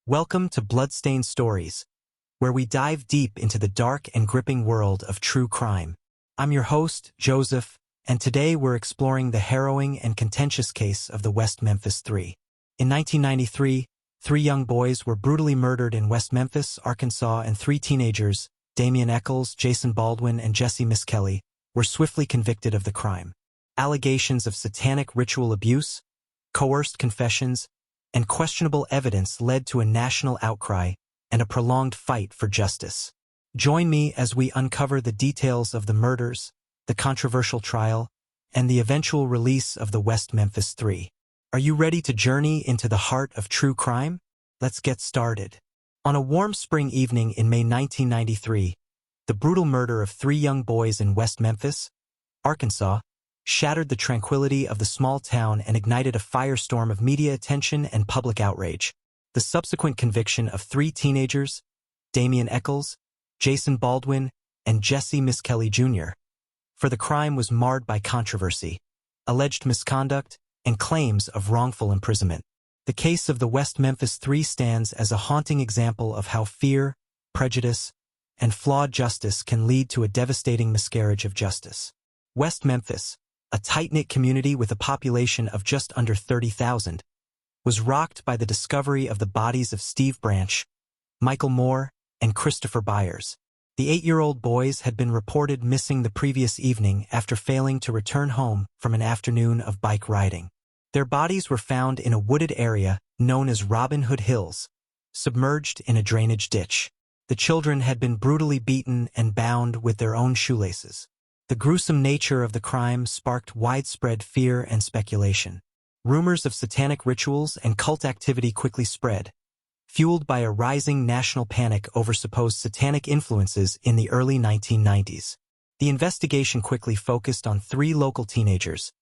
Welcome to Bloodstained Stories, where we dive deep into the dark and gripping world of true crime. I'm your host, Joseph, and today we're exploring the harrowing and contentious case of the West Memphis Three. In 1993, three young boys were brutally murdered in West Memphis, Arkansas, and three teenagers, Damien Echols, Jason Baldwin, and Jessie Misskelley, were swiftly convicted of the crime. Allegations of satanic ritual abuse, coerced confessions, and questionable evidence led to a national outcry and a prolonged fight for justice. Join me as we uncover the details of the murders, the controversial trial, and the eventual release of the West Memphis Three. Are you ready to journey into the heart of true crime? Let's get started. On a warm spring evening in May 1993, the brutal murder of three young boys in West Memphis, Arkansas, shattered the tranquility of the small town and ignited a firestorm of media attention and public outrage. The subsequent conviction of three teenagers, Damien Echols, Jason Baldwin, and Jessie Misskelley Jr., for the crime was marred by controversy, alleged misconduct, and claims of wrongful imprisonment. The case of the West Memphis Three stands as a haunting example of how fear, prejudice, and flawed justice can lead to a devastating miscarriage of justice. West Memphis, a tight-knit community with a population of just under 30,000, was rocked by the discovery of the bodies of Steve Branch, Michael Moore, and Christopher Byers. The 8-year-old boys had been reported missing the previous evening after failing to return home from an afternoon of bike riding. Their bodies were found in a wooded area known as Robin Hood Hills, submerged in a drainage ditch. The children had been brutally beaten and bound with their own shoelaces. The gruesome nature of the crime sparked widespread fear and speculation. Rumors of satanic rituals and cult activity quickly spread, fueled by a rising national panic over supposed satanic influences in the early 1990s. The investigation quickly focused on three local teenagers,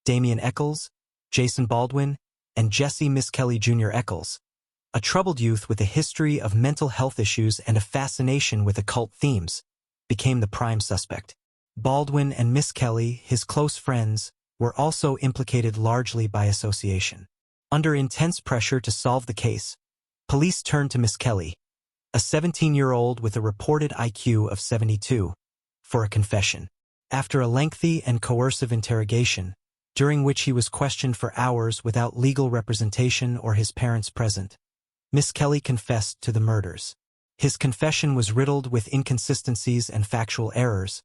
Damien Echols, Jason Baldwin, and Jessie Misskelley Jr. Echols, a troubled youth with a history of mental health issues and a fascination with occult themes, became the prime suspect. Baldwin and Misskelley, his close friends, were also implicated largely by association. Under intense pressure to solve the case, police turned to Misskelley, a 17-year-old with a reported IQ of 72, for a confession. After a lengthy and coercive interrogation, during which he was questioned for hours without legal representation or his parents present, Misskelley confessed to the murders. His confession was riddled with inconsistencies and factual errors,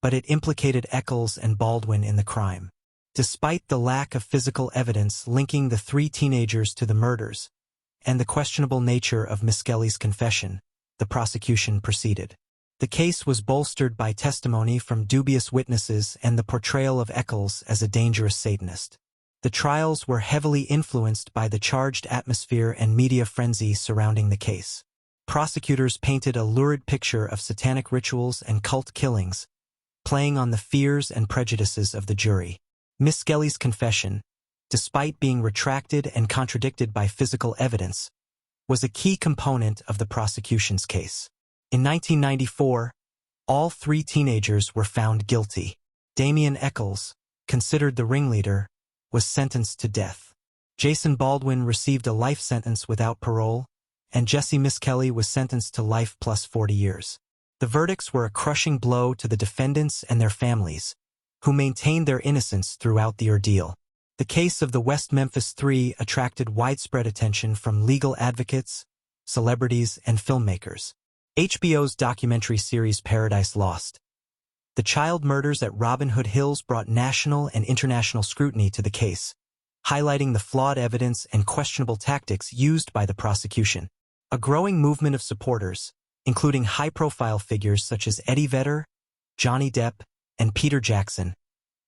but it implicated Echols and Baldwin in the crime. Despite the lack of physical evidence linking the three teenagers to the murders, and the questionable nature of Misskelley's confession, the prosecution proceeded. The case was bolstered by testimony from dubious witnesses and the portrayal of Echols as a dangerous Satanist. The trials were heavily influenced by the charged atmosphere and media frenzy surrounding the case. Prosecutors painted a lurid picture of satanic rituals and cult killings, playing on the fears and prejudices of the jury. Misskelley's confession, despite being retracted and contradicted by physical evidence, was a key component of the prosecution's case. In 1994, all three teenagers were found guilty. Damien Echols, considered the ringleader, was sentenced to death. Jason Baldwin received a life sentence without parole, and Jessie Misskelley was sentenced to life plus 40 years. The verdicts were a crushing blow to the defendants and their families, who maintained their innocence throughout the ordeal. The case of the West Memphis Three attracted widespread attention from legal advocates, celebrities, and filmmakers. HBO's documentary series Paradise Lost, the child murders at Robin Hood Hills, brought national and international scrutiny to the case, highlighting the flawed evidence and questionable tactics used by the prosecution. A growing movement of supporters, including high-profile figures such as Eddie Vedder, Johnny Depp, and Peter Jackson,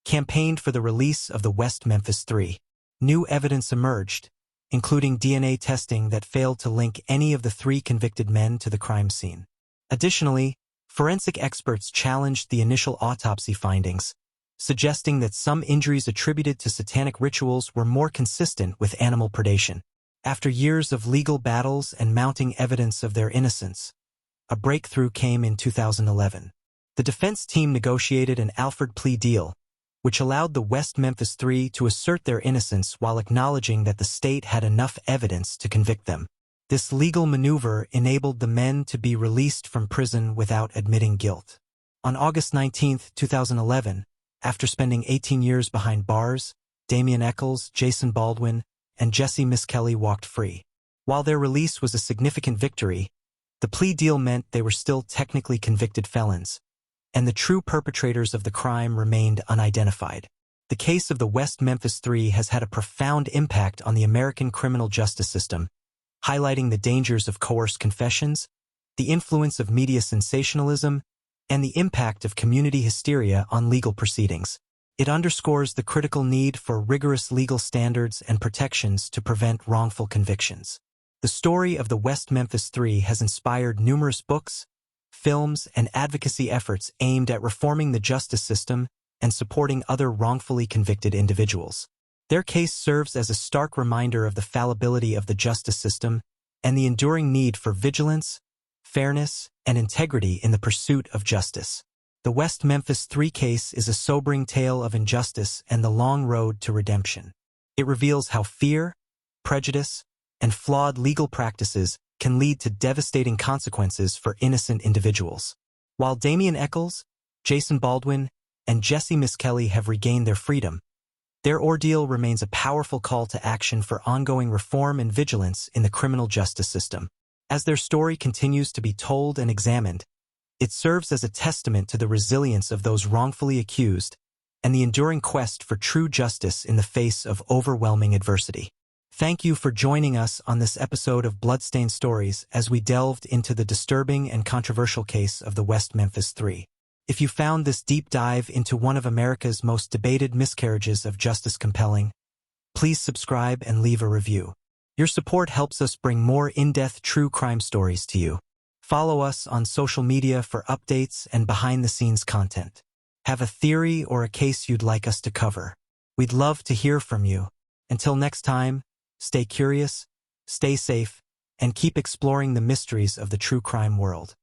campaigned for the release of the West Memphis Three. New evidence emerged, including DNA testing that failed to link any of the three convicted men to the crime scene. Additionally, forensic experts challenged the initial autopsy findings, suggesting that some injuries attributed to satanic rituals were more consistent with animal predation. After years of legal battles and mounting evidence of their innocence, a breakthrough came in 2011. The defense team negotiated an Alford plea deal, which allowed the West Memphis Three to assert their innocence while acknowledging that the state had enough evidence to convict them. This legal maneuver enabled the men to be released from prison without admitting guilt. On August 19, 2011, after spending 18 years behind bars, Damien Echols, Jason Baldwin, and Jessie Misskelley walked free. While their release was a significant victory, the plea deal meant they were still technically convicted felons, and the true perpetrators of the crime remained unidentified. The case of the West Memphis Three has had a profound impact on the American criminal justice system, highlighting the dangers of coerced confessions, the influence of media sensationalism, and the impact of community hysteria on legal proceedings. It underscores the critical need for rigorous legal standards and protections to prevent wrongful convictions. The story of the West Memphis Three has inspired numerous books, films, and advocacy efforts aimed at reforming the justice system and supporting other wrongfully convicted individuals. Their case serves as a stark reminder of the fallibility of the justice system and the enduring need for vigilance, fairness, and integrity in the pursuit of justice. The West Memphis Three case is a sobering tale of injustice and the long road to redemption. It reveals how fear, prejudice, and flawed legal practices can lead to devastating consequences for innocent individuals. While Damien Echols, Jason Baldwin, and Jessie Misskelley have regained their freedom, their ordeal remains a powerful call to action for ongoing reform and vigilance in the criminal justice system. As their story continues to be told and examined, it serves as a testament to the resilience of those wrongfully accused and the enduring quest for true justice in the face of overwhelming adversity. Thank you for joining us on this episode of Bloodstained Stories as we delved into the disturbing and controversial case of the West Memphis Three. If you found this deep dive into one of America's most debated miscarriages of justice compelling, please subscribe and leave a review. Your support helps us bring more in-depth true crime stories to you. Follow us on social media for updates and behind-the-scenes content. Have a theory or a case you'd like us to cover? We'd love to hear from you. Until next time, stay curious, stay safe, and keep exploring the mysteries of the true crime world.